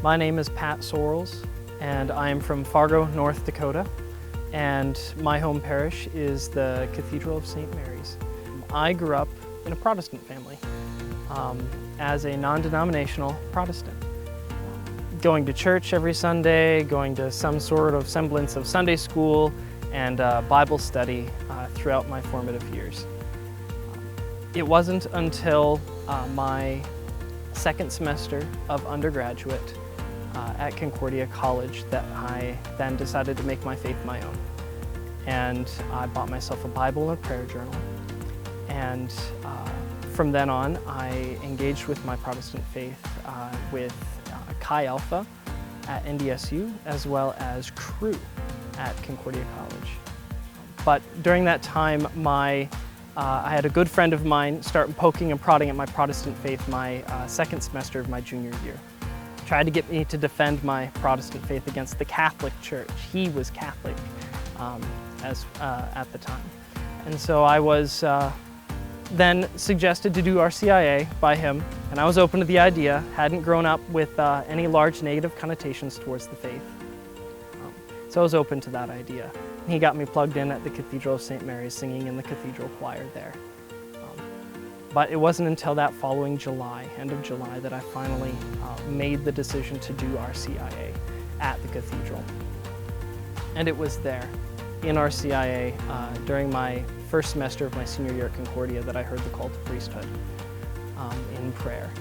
My name is Pat Sorrells, and I am from Fargo, North Dakota, and my home parish is the Cathedral of St. Mary's. I grew up in a Protestant family as a non-denominational Protestant. Going to church every Sunday, going to some sort of semblance of Sunday school and Bible study throughout my formative years. It wasn't until my second semester of undergraduate at Concordia College that I then decided to make my faith my own. And I bought myself a Bible and a prayer journal. And from then on, I engaged with my Protestant faith with Chi Alpha at NDSU, as well as Cru at Concordia College. But during that time, I had a good friend of mine start poking and prodding at my Protestant faith my second semester of my junior year. Tried to get me to defend my Protestant faith against the Catholic Church. He was Catholic at the time. And so I was then suggested to do RCIA by him, and I was open to the idea, hadn't grown up with any large negative connotations towards the faith. So I was open to that idea. He got me plugged in at the Cathedral of St. Mary's, singing in the cathedral choir there. But it wasn't until that following July, end of July, that I finally made the decision to do RCIA at the cathedral. And it was there, in RCIA, during my first semester of my senior year at Concordia, that I heard the call to priesthood in prayer.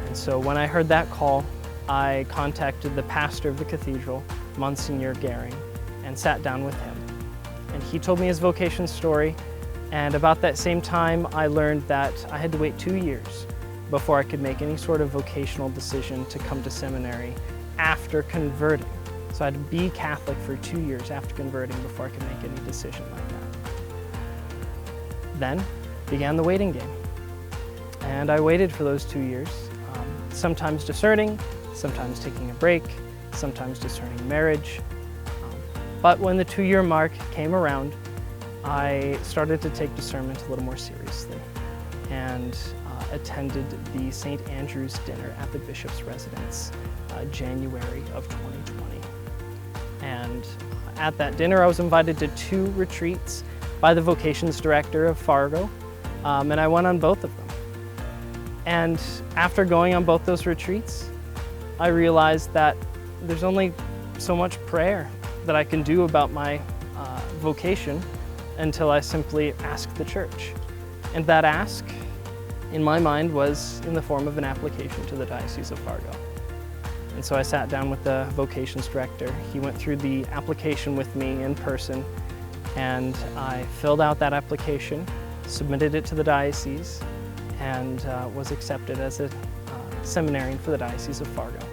And so when I heard that call, I contacted the pastor of the cathedral, Monsignor Gehring, and sat down with him. And he told me his vocation story, and about that same time I learned that I had to wait 2 years before I could make any sort of vocational decision to come to seminary after converting. So I had to be Catholic for 2 years after converting before I could make any decision like that. Then began the waiting game. And I waited for those 2 years, sometimes discerning, sometimes taking a break, sometimes discerning marriage. But when the 2-year mark came around, I started to take discernment a little more seriously and attended the St. Andrew's dinner at the bishop's residence, January of 2020. And at that dinner, I was invited to 2 retreats by the vocations director of Fargo, and I went on both of them. And after going on both those retreats, I realized that there's only so much prayer that I can do about my vocation until I simply ask the church. And that ask, in my mind, was in the form of an application to the Diocese of Fargo. And so I sat down with the vocations director. He went through the application with me in person, and I filled out that application, submitted it to the diocese, and was accepted as a seminarian for the Diocese of Fargo.